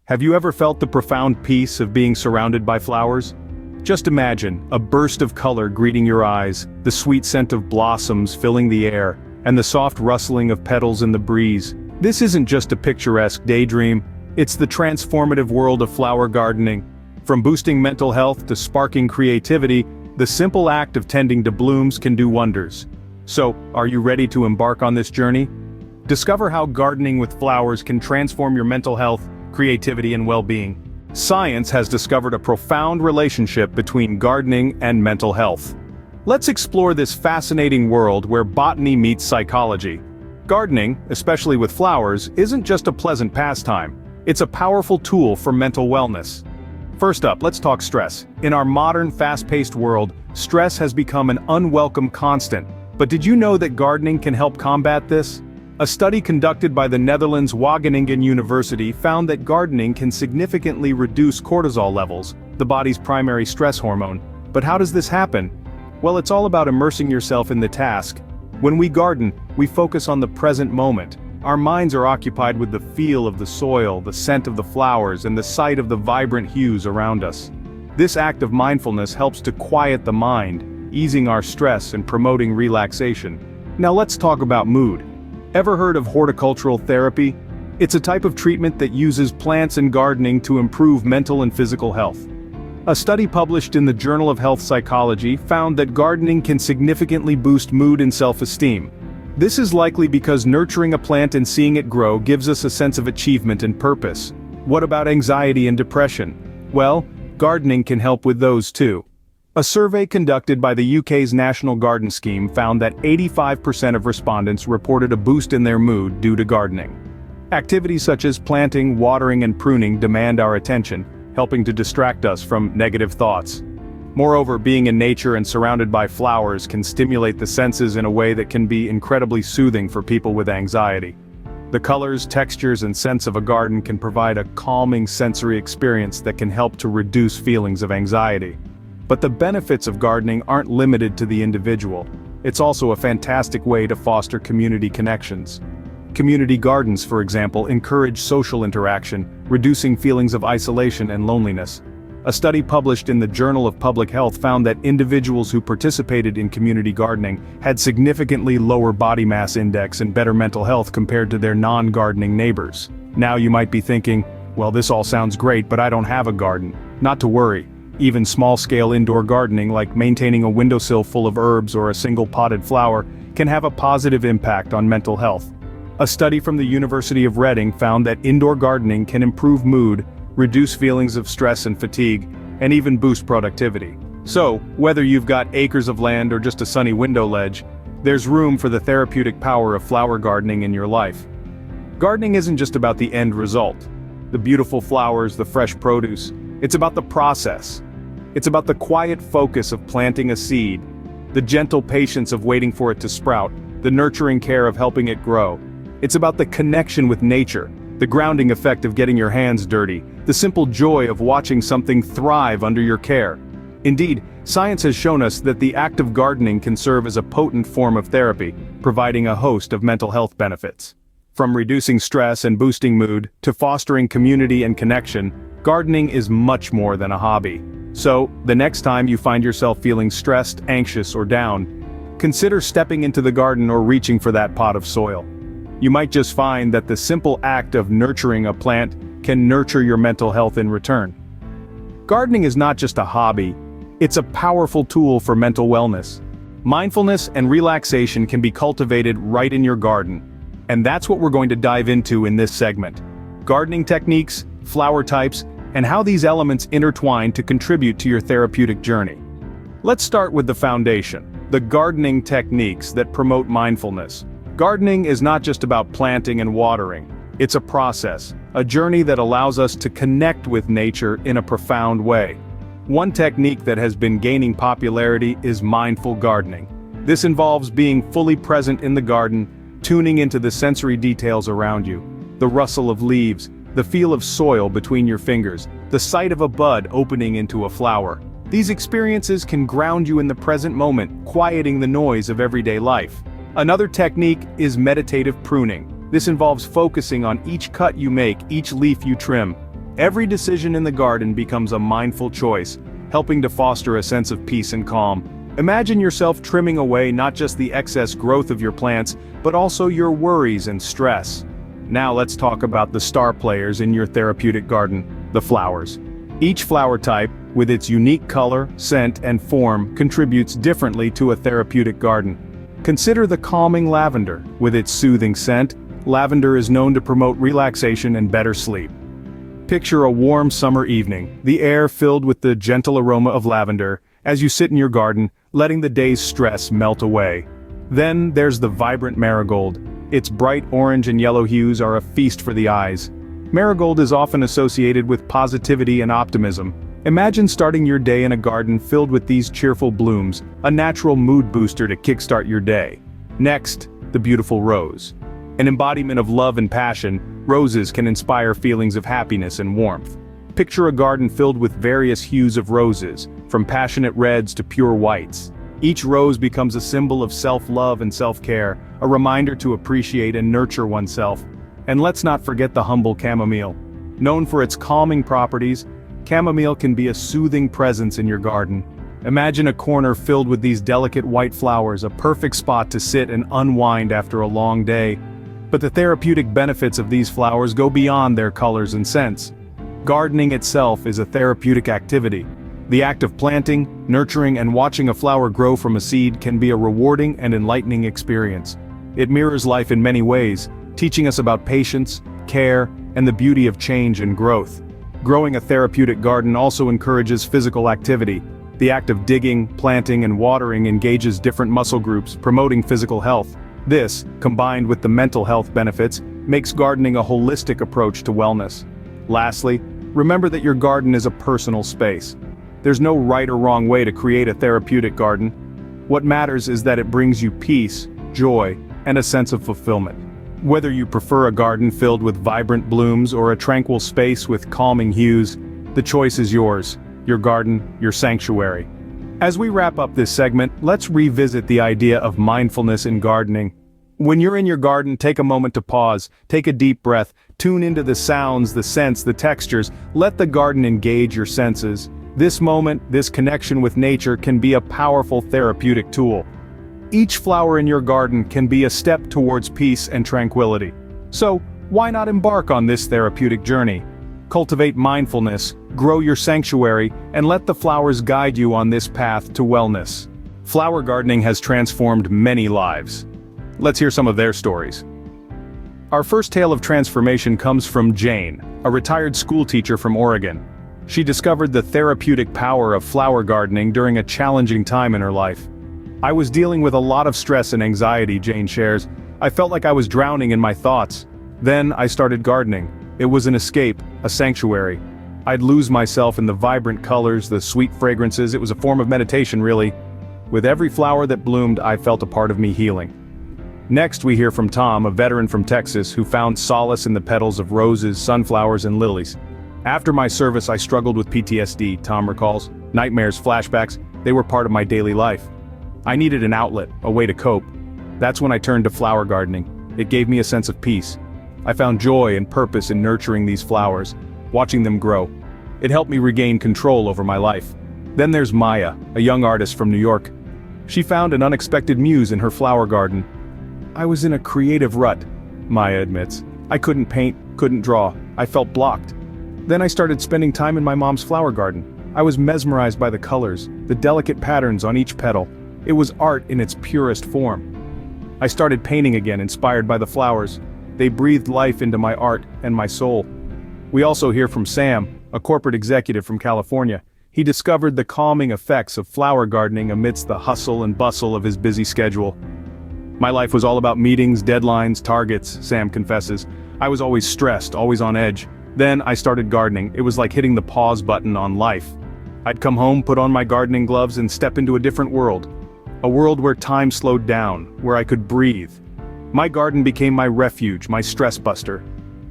Have you ever felt the profound peace of being surrounded by flowers? Just imagine a burst of color greeting your eyes, the sweet scent of blossoms filling the air, and the soft rustling of petals in the breeze. This isn't just a picturesque daydream, it's the transformative world of flower gardening. From boosting mental health to sparking creativity, the simple act of tending to blooms can do wonders. So, are you ready to embark on this journey? Discover how gardening with flowers can transform your mental health, creativity, and well-being. Science has discovered a profound relationship between gardening and mental health. Let's explore this fascinating world where botany meets psychology. Gardening, especially with flowers, isn't just a pleasant pastime. It's a powerful tool for mental wellness. First up, let's talk stress. In our modern, fast-paced world, stress has become an unwelcome constant. But did you know that gardening can help combat this? A study conducted by the Netherlands Wageningen University found that gardening can significantly reduce cortisol levels, the body's primary stress hormone. But how does this happen? Well, it's all about immersing yourself in the task. When we garden, we focus on the present moment. Our minds are occupied with the feel of the soil, the scent of the flowers, and the sight of the vibrant hues around us. This act of mindfulness helps to quiet the mind, easing our stress and promoting relaxation. Now let's talk about mood. Ever heard of horticultural therapy? It's a type of treatment that uses plants and gardening to improve mental and physical health. A study published in the Journal of Health Psychology found that gardening can significantly boost mood and self-esteem. This is likely because nurturing a plant and seeing it grow gives us a sense of achievement and purpose. What about anxiety and depression? Well, gardening can help with those too. A survey conducted by the UK's National Garden Scheme found that 85% of respondents reported a boost in their mood due to gardening. Activities such as planting, watering, and pruning demand our attention, helping to distract us from negative thoughts. Moreover, being in nature and surrounded by flowers can stimulate the senses in a way that can be incredibly soothing for people with anxiety. The colors, textures, and scents of a garden can provide a calming sensory experience that can help to reduce feelings of anxiety. But the benefits of gardening aren't limited to the individual. It's also a fantastic way to foster community connections. Community gardens, for example, encourage social interaction, reducing feelings of isolation and loneliness. A study published in the Journal of Public Health found that individuals who participated in community gardening had significantly lower body mass index and better mental health compared to their non-gardening neighbors. Now you might be thinking, well, this all sounds great, but I don't have a garden. Not to worry. Even small-scale indoor gardening, like maintaining a windowsill full of herbs or a single potted flower, can have a positive impact on mental health. A study from the University of Reading found that indoor gardening can improve mood, reduce feelings of stress and fatigue, and even boost productivity. So, whether you've got acres of land or just a sunny window ledge, there's room for the therapeutic power of flower gardening in your life. Gardening isn't just about the end result, the beautiful flowers, the fresh produce. It's about the process. It's about the quiet focus of planting a seed, the gentle patience of waiting for it to sprout, the nurturing care of helping it grow. It's about the connection with nature, the grounding effect of getting your hands dirty, the simple joy of watching something thrive under your care. Indeed, science has shown us that the act of gardening can serve as a potent form of therapy, providing a host of mental health benefits. From reducing stress and boosting mood, to fostering community and connection, gardening is much more than a hobby. So, the next time you find yourself feeling stressed, anxious, or down, consider stepping into the garden or reaching for that pot of soil. You might just find that the simple act of nurturing a plant can nurture your mental health in return. Gardening is not just a hobby, it's a powerful tool for mental wellness. Mindfulness and relaxation can be cultivated right in your garden. And that's what we're going to dive into in this segment. Gardening techniques, flower types, and how these elements intertwine to contribute to your therapeutic journey. Let's start with the foundation, the gardening techniques that promote mindfulness. Gardening is not just about planting and watering. It's a process, a journey that allows us to connect with nature in a profound way. One technique that has been gaining popularity is mindful gardening. This involves being fully present in the garden, tuning into the sensory details around you, the rustle of leaves, the feel of soil between your fingers, the sight of a bud opening into a flower. These experiences can ground you in the present moment, quieting the noise of everyday life. Another technique is meditative pruning. This involves focusing on each cut you make, each leaf you trim. Every decision in the garden becomes a mindful choice, helping to foster a sense of peace and calm. Imagine yourself trimming away not just the excess growth of your plants, but also your worries and stress. Now let's talk about the star players in your therapeutic garden, the flowers. Each flower type, with its unique color, scent, and form, contributes differently to a therapeutic garden. Consider the calming lavender. With its soothing scent, lavender is known to promote relaxation and better sleep. Picture a warm summer evening, the air filled with the gentle aroma of lavender, as you sit in your garden, letting the day's stress melt away. Then there's the vibrant marigold. Its bright orange and yellow hues are a feast for the eyes. Marigold is often associated with positivity and optimism. Imagine starting your day in a garden filled with these cheerful blooms, a natural mood booster to kickstart your day. Next, the beautiful rose. An embodiment of love and passion, roses can inspire feelings of happiness and warmth. Picture a garden filled with various hues of roses, from passionate reds to pure whites. Each rose becomes a symbol of self-love and self-care, a reminder to appreciate and nurture oneself. And let's not forget the humble chamomile. Known for its calming properties, chamomile can be a soothing presence in your garden. Imagine a corner filled with these delicate white flowers, a perfect spot to sit and unwind after a long day. But the therapeutic benefits of these flowers go beyond their colors and scents. Gardening itself is a therapeutic activity. The act of planting, nurturing, and watching a flower grow from a seed can be a rewarding and enlightening experience. It mirrors life in many ways, teaching us about patience, care, and the beauty of change and growth. Growing a therapeutic garden also encourages physical activity. The act of digging, planting, and watering engages different muscle groups, promoting physical health. This, combined with the mental health benefits, makes gardening a holistic approach to wellness. Lastly, remember that your garden is a personal space. There's no right or wrong way to create a therapeutic garden. What matters is that it brings you peace, joy, and a sense of fulfillment. Whether you prefer a garden filled with vibrant blooms or a tranquil space with calming hues, the choice is yours, your garden, your sanctuary. As we wrap up this segment, let's revisit the idea of mindfulness in gardening. When you're in your garden, take a moment to pause, take a deep breath, tune into the sounds, the scents, the textures, let the garden engage your senses. This moment, this connection with nature can be a powerful therapeutic tool. Each flower in your garden can be a step towards peace and tranquility. So, why not embark on this therapeutic journey? Cultivate mindfulness, grow your sanctuary, and let the flowers guide you on this path to wellness. Flower gardening has transformed many lives. Let's hear some of their stories. Our first tale of transformation comes from Jane, a retired school teacher from Oregon. She discovered the therapeutic power of flower gardening during a challenging time in her life. I was dealing with a lot of stress and anxiety, Jane shares. I felt like I was drowning in my thoughts. Then I started gardening. It was an escape, a sanctuary. I'd lose myself in the vibrant colors, the sweet fragrances. It was a form of meditation, really. With every flower that bloomed, I felt a part of me healing. Next we hear from Tom, a veteran from Texas who found solace in the petals of roses, sunflowers, and lilies. After my service I struggled with PTSD, Tom recalls. Nightmares, flashbacks, they were part of my daily life. I needed an outlet, a way to cope. That's when I turned to flower gardening. It gave me a sense of peace. I found joy and purpose in nurturing these flowers, watching them grow. It helped me regain control over my life. Then there's Maya, a young artist from New York. She found an unexpected muse in her flower garden. I was in a creative rut, Maya admits. I couldn't paint, couldn't draw. I felt blocked. Then I started spending time in my mom's flower garden. I was mesmerized by the colors, the delicate patterns on each petal. It was art in its purest form. I started painting again, inspired by the flowers. They breathed life into my art and my soul. We also hear from Sam, a corporate executive from California. He discovered the calming effects of flower gardening amidst the hustle and bustle of his busy schedule. My life was all about meetings, deadlines, targets, Sam confesses. I was always stressed, always on edge. Then I started gardening. It was like hitting the pause button on life. I'd come home, put on my gardening gloves, and step into a different world. A world where time slowed down, where I could breathe. My garden became my refuge, my stress buster.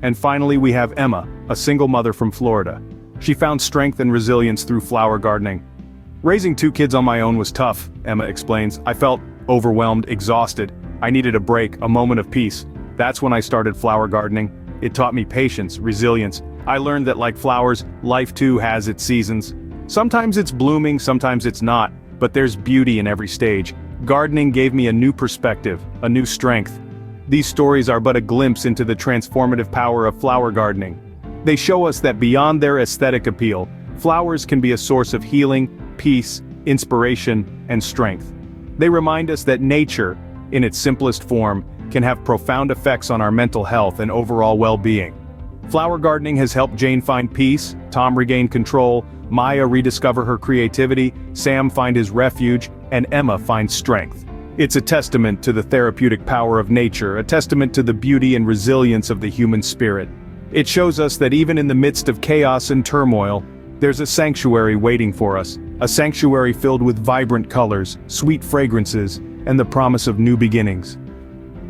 And finally we have Emma, a single mother from Florida. She found strength and resilience through flower gardening. Raising 2 kids on my own was tough, Emma explains. I felt overwhelmed, exhausted. I needed a break, a moment of peace. That's when I started flower gardening. It taught me patience, resilience, I learned that like flowers, life too has its seasons. Sometimes it's blooming, sometimes it's not, but there's beauty in every stage. Gardening gave me a new perspective, a new strength. These stories are but a glimpse into the transformative power of flower gardening. They show us that beyond their aesthetic appeal, flowers can be a source of healing, peace, inspiration, and strength. They remind us that nature, in its simplest form, can have profound effects on our mental health and overall well-being. Flower gardening has helped Jane find peace, Tom regain control, Maya rediscover her creativity, Sam find his refuge, and Emma find strength. It's a testament to the therapeutic power of nature, a testament to the beauty and resilience of the human spirit. It shows us that even in the midst of chaos and turmoil, there's a sanctuary waiting for us, a sanctuary filled with vibrant colors, sweet fragrances, and the promise of new beginnings.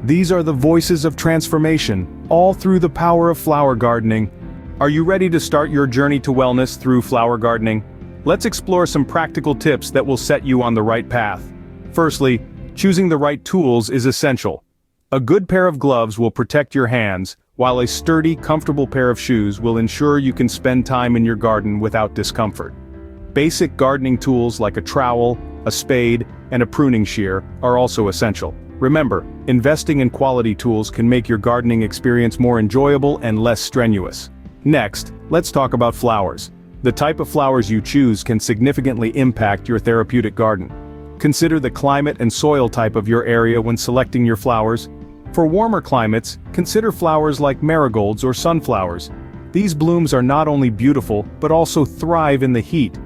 These are the voices of transformation, all through the power of flower gardening. Are you ready to start your journey to wellness through flower gardening? Let's explore some practical tips that will set you on the right path. Firstly, choosing the right tools is essential. A good pair of gloves will protect your hands, while a sturdy, comfortable pair of shoes will ensure you can spend time in your garden without discomfort. Basic gardening tools like a trowel, a spade, and a pruning shear are also essential. Remember, investing in quality tools can make your gardening experience more enjoyable and less strenuous. Next, let's talk about flowers. The type of flowers you choose can significantly impact your therapeutic garden. Consider the climate and soil type of your area when selecting your flowers. For warmer climates, consider flowers like marigolds or sunflowers. These blooms are not only beautiful, but also thrive in the heat.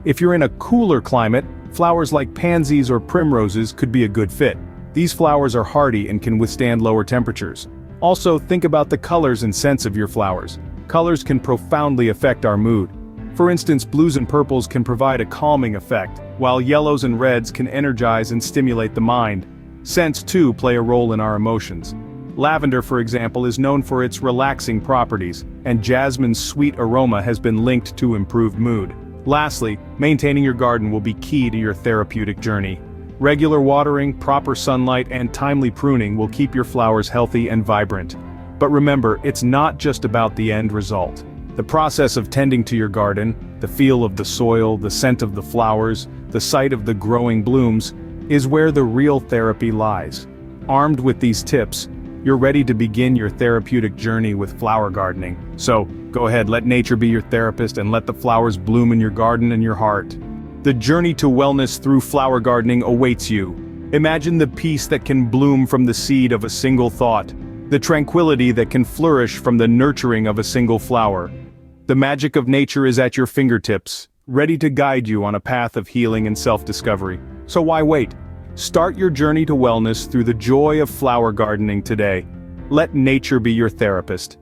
If you're in a cooler climate, flowers like pansies or primroses could be a good fit. These flowers are hardy and can withstand lower temperatures. Also, think about the colors and scents of your flowers. Colors can profoundly affect our mood. For instance, blues and purples can provide a calming effect, while yellows and reds can energize and stimulate the mind. Scents too play a role in our emotions. Lavender, for example, is known for its relaxing properties, and jasmine's sweet aroma has been linked to improved mood. Lastly, maintaining your garden will be key to your therapeutic journey. Regular watering, proper sunlight, and timely pruning will keep your flowers healthy and vibrant. But remember, it's not just about the end result. The process of tending to your garden, the feel of the soil, the scent of the flowers, the sight of the growing blooms, is where the real therapy lies. Armed with these tips, you're ready to begin your therapeutic journey with flower gardening. So, go ahead, let nature be your therapist and let the flowers bloom in your garden and your heart. The journey to wellness through flower gardening awaits you. Imagine the peace that can bloom from the seed of a single thought, the tranquility that can flourish from the nurturing of a single flower. The magic of nature is at your fingertips, ready to guide you on a path of healing and self-discovery. So why wait? Start your journey to wellness through the joy of flower gardening today. Let nature be your therapist,